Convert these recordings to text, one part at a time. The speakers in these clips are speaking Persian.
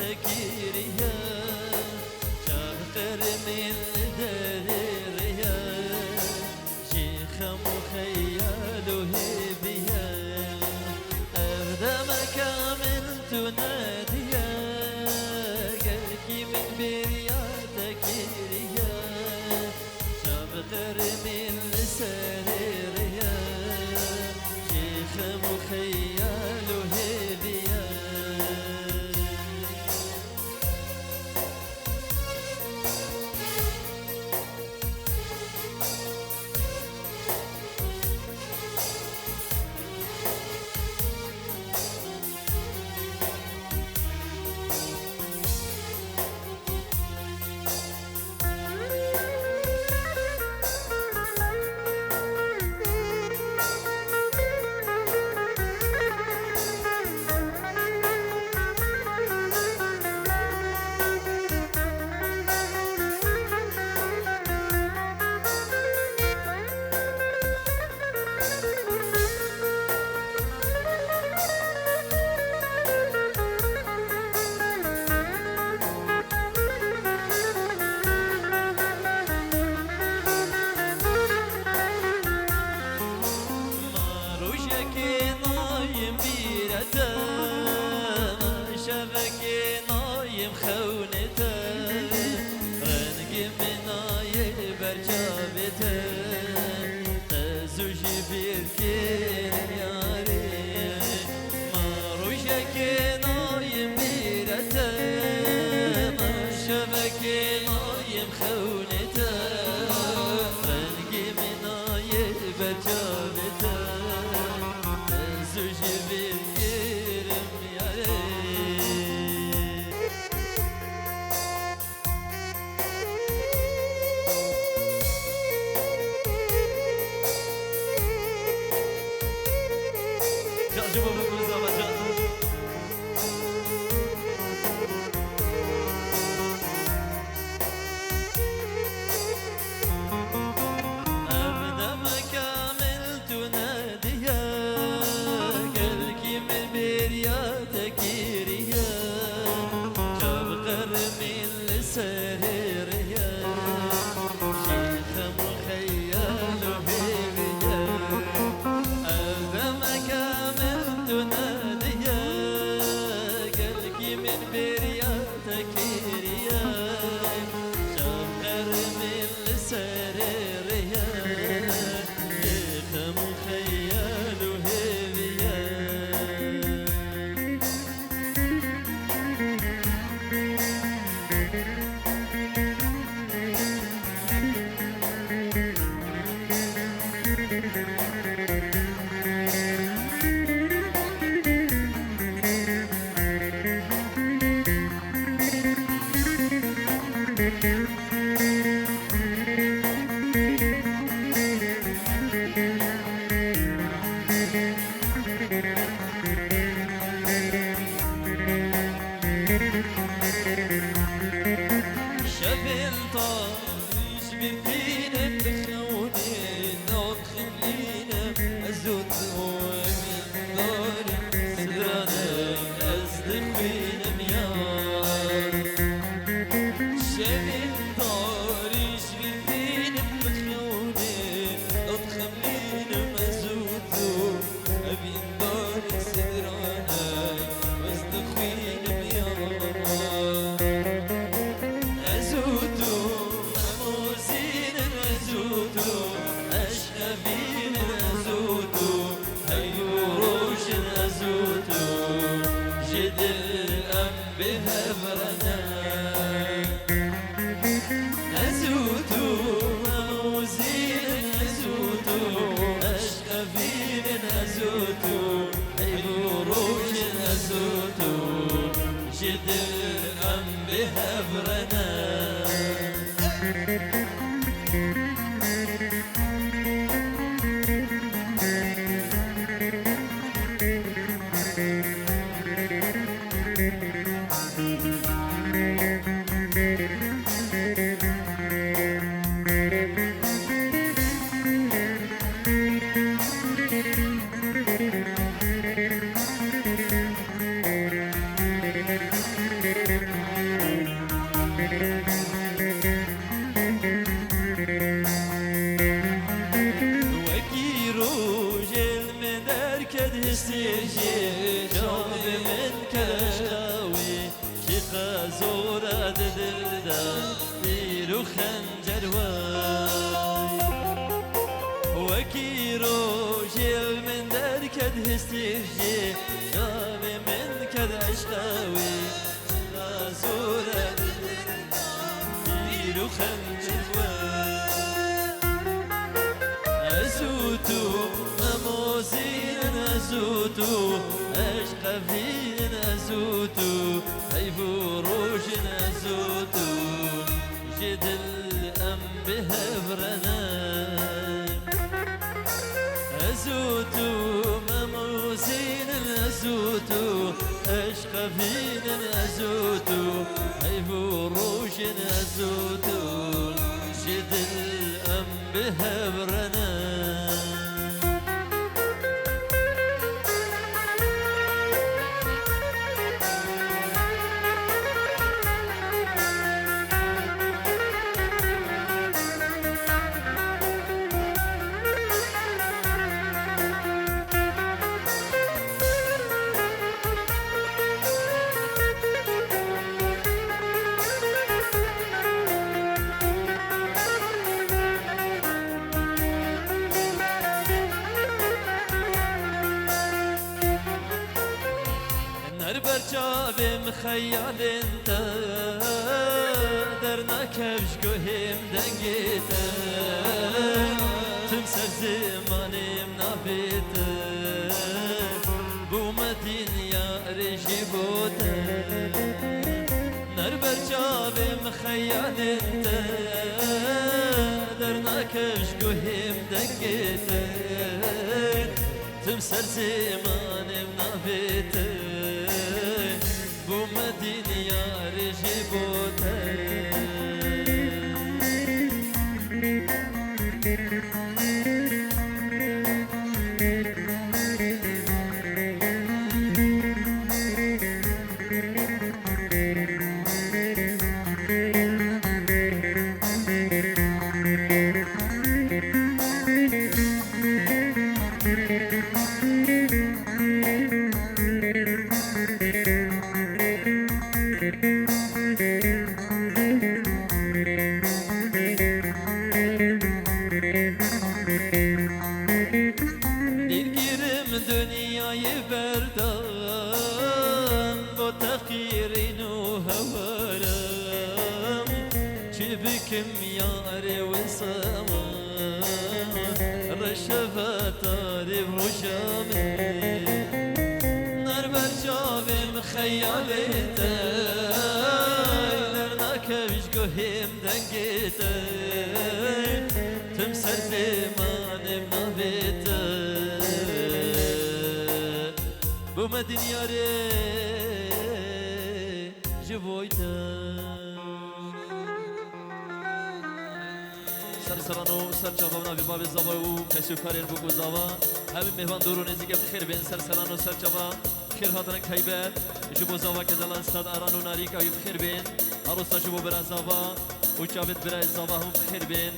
تكيريا شهر من دريريا شيخ مخيل هبيا أردم كامل تناديا قلبي من بريا تكيريا شهر من سريريا شيخ مخيل هبيا شبكي نايم خونته رنگ منای برجابته تزوجي بيركين ياري ماروشكي نايم بيرته شبكي نايم خونته رنگ منای برجابته تزوجي بيركين ياري شوفوا بكل زوجات أبدا ما كامل تناديا قلبي من بريا تكيريا شبقر من لسريريا شيخ مخيل بيبيا أبدا ما كامل تناديا هستيجي جاب من كرشاوي كي خازورة دلدا ديرو خنجر واي وكيرو جيل من دركد هستيجي جاب من كد عشقاوي خازورة دلدا ديرو خنجر واي أزوتو مموزين أزوتو أشقى فين أزوتو أي فروش أزوتو جد الأم بهبرنا أزوتو مموزين أزوتو أشقى فين أزوتو أي فروش أزوتو جد الأم بهبرنا برجابم خيال انت درنا كبش قهم دنگيت تمسر زمانم نافيت بو مدينيا رجي بوت نر برجابم خيال انت درنا كبش قهم دنگيت تمسر زمانم نافيت بو مدينيا رجي بوتي dünyayı berdan bu tekirin هوارم çibikim yâre ve sama reşefet arif ruşame nar berçavim khayalete nar keviş gohim dengete tüm ser zemanim navete bu medyare جبويتا سر سرانو سر چابانا بی باب زبا و کشو کارین بگو زبا همین مهمان دورو نزیگه بخیر بین سر سرانو سر چابا خیر هاتنک خیبر جبو زبا که دلان استاد آرانو ناریکا بخیر بین عروستا جبو برا زبا و چابت برا زبا هم بخیر بین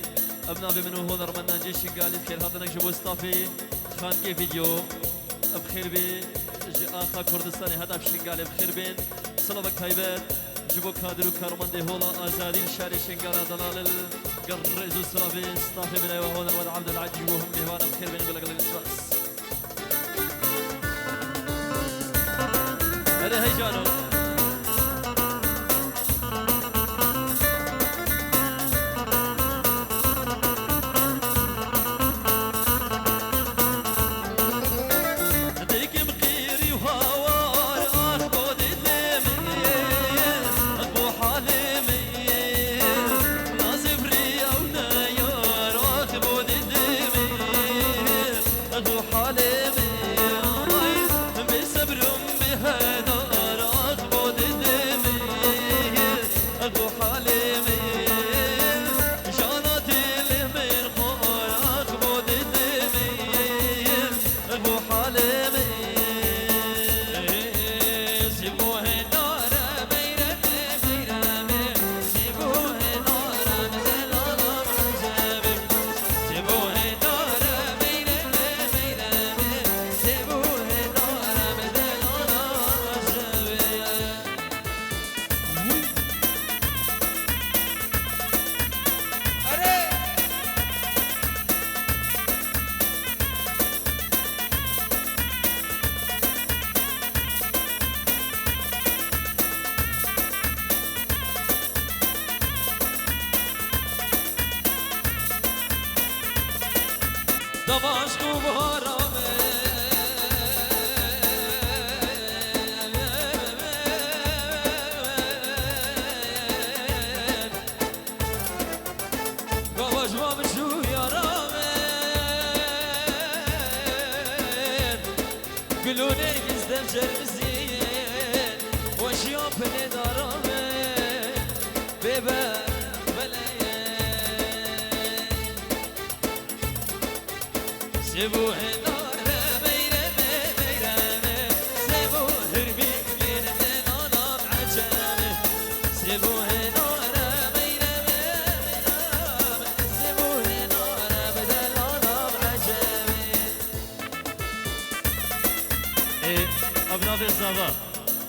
ابنا بمنو هنر من ننجی شنگالی خیر هاتنک جبو استافی خان که ویدیو بخیر بین آخا کردستانی هدف شنگالی بخیر بین سلام خیبر جبو کادر و کارمند هولا آزادی شهر شنگال دلال القرز و سلافی استافی بنای و هنر و عبد العجیب و هم مهوانم بخیر بین بلغل الاسواس هذا هي جانو ابناء الزوا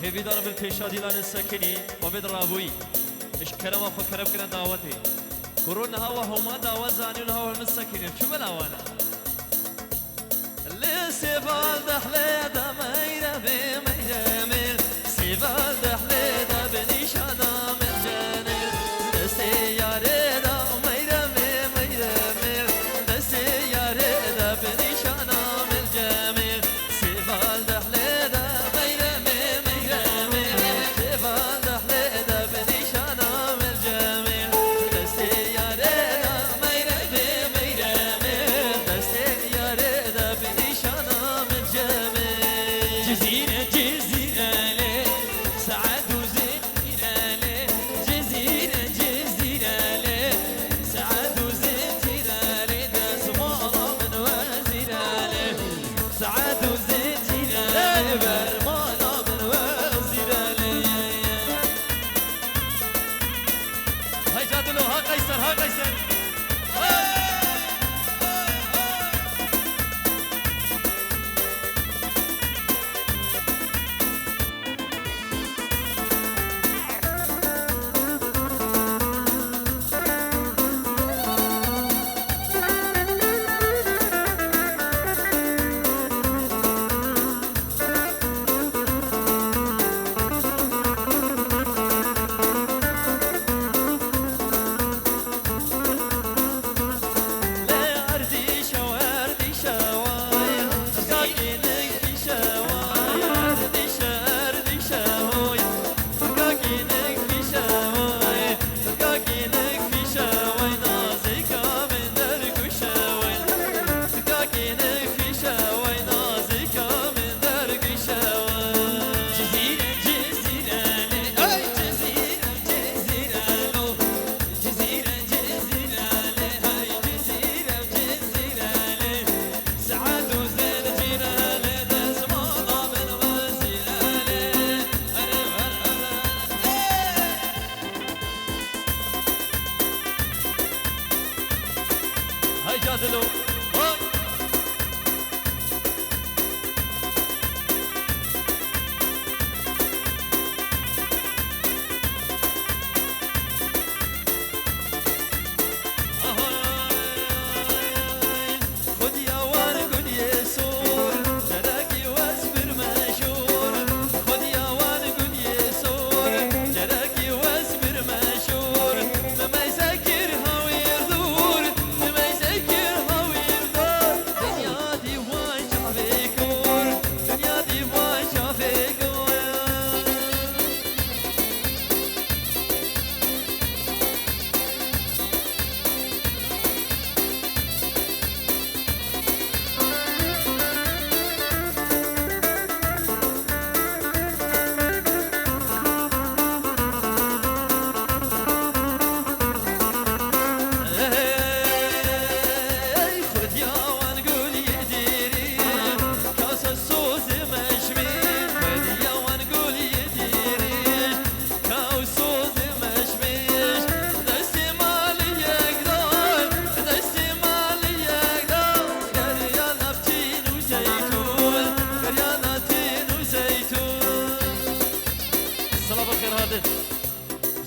هبي دار بالكيشادي لان السكني وبد رابوي ايش كلام اخو كرب كنا دعوتي كورونا هوا هما دعوة زاني هوا المسكنين شو بلاوانا اللي سيفال دحلي دا ميرا بميرامل سيفال دحلي دا بنيشانا من جانل دستي ياري دا ميرا بميرامل دستي ياري دا بنيشانا من جامل سيفال دحلي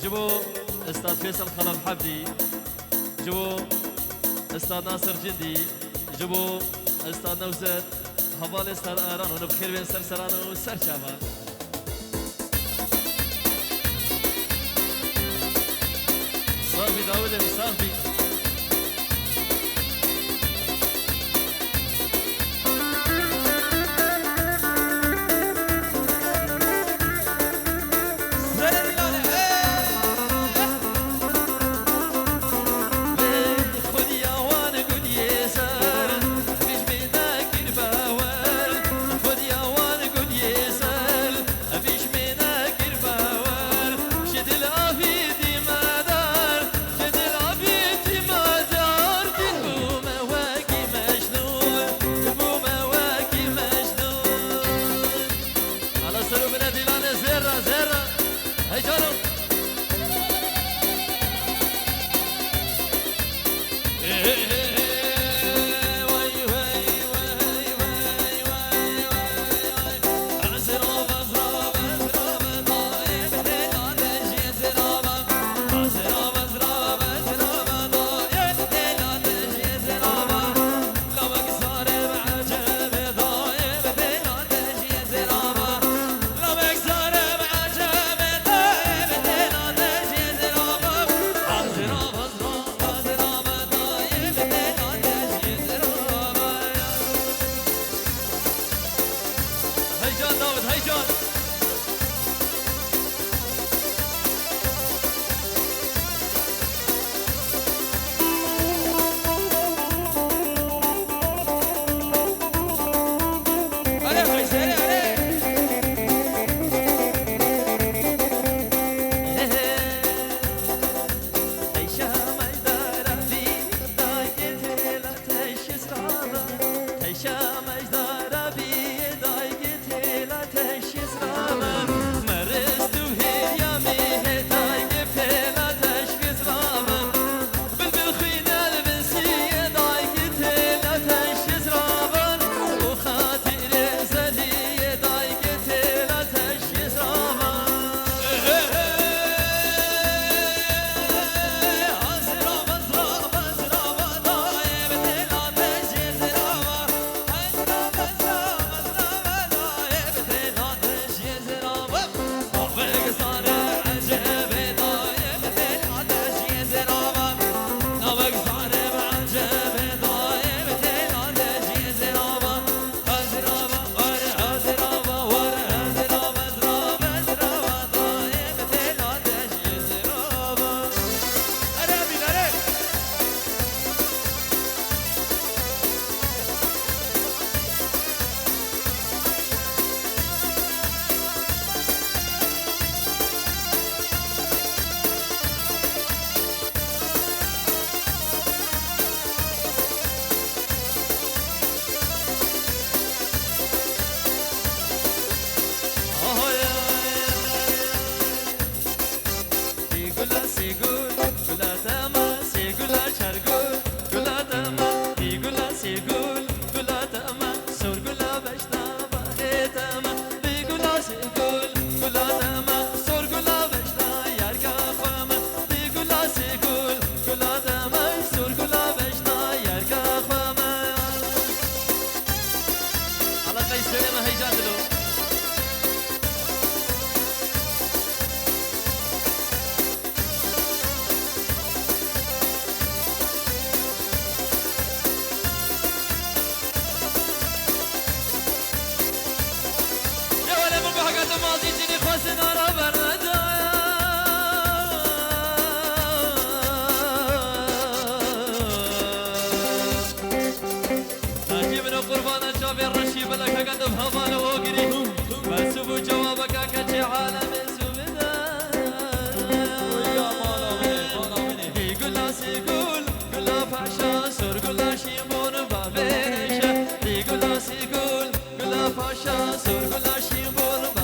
جبو استاذ فيصل خلف حبدي جبو استاذ ناصر جندي جبو استاذ نوزد هوال استاذ آران ونبخير بين سرسران وسرشابان صافي داود صافي Abi هی جانم هيجان داود هيجان ماضي جيني خواسن أنا بردا ناجي من قربان الشافي الرشي بلك قد بهمان وقري بس بو جوابك كتي عالم سوبدا ويا مالا مني يقول ناس يقول كل فاشا سر كل شيمون بابيشا يقول ناس يقول كل فاشا سر كل شيمون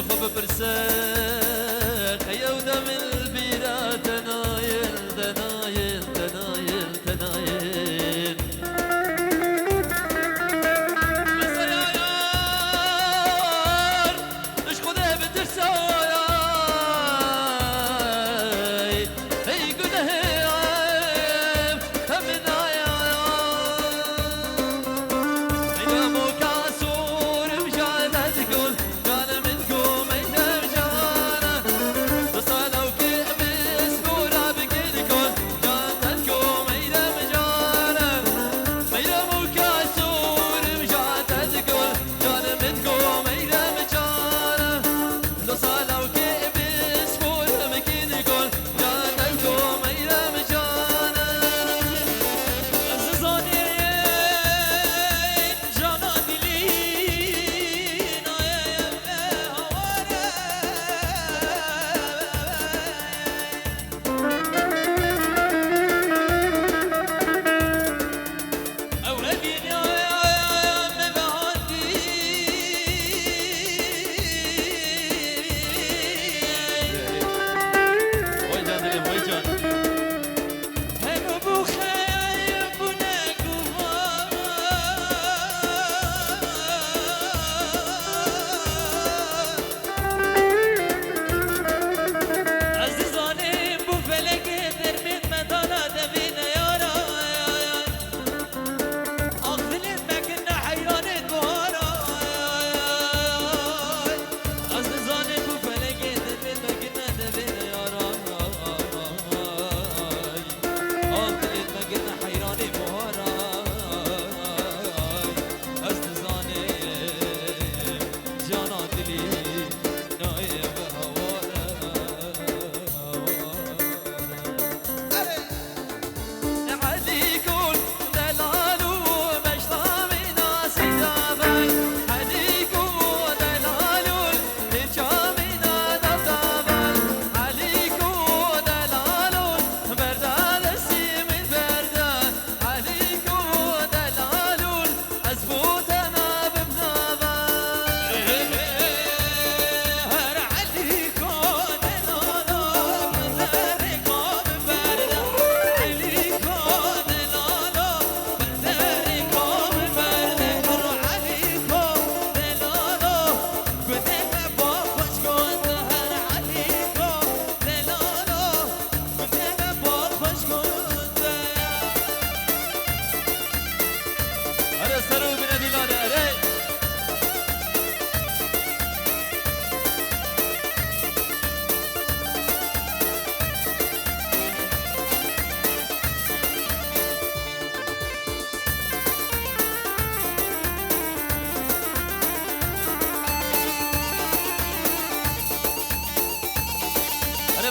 خوب برسه خیو دم البیرا تنایل تنایل تنایل تنایل بسر یار اش خوده بترسای ای گناه عیب همین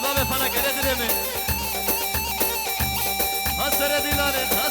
بابا فانا كده دمي هسر ديلانه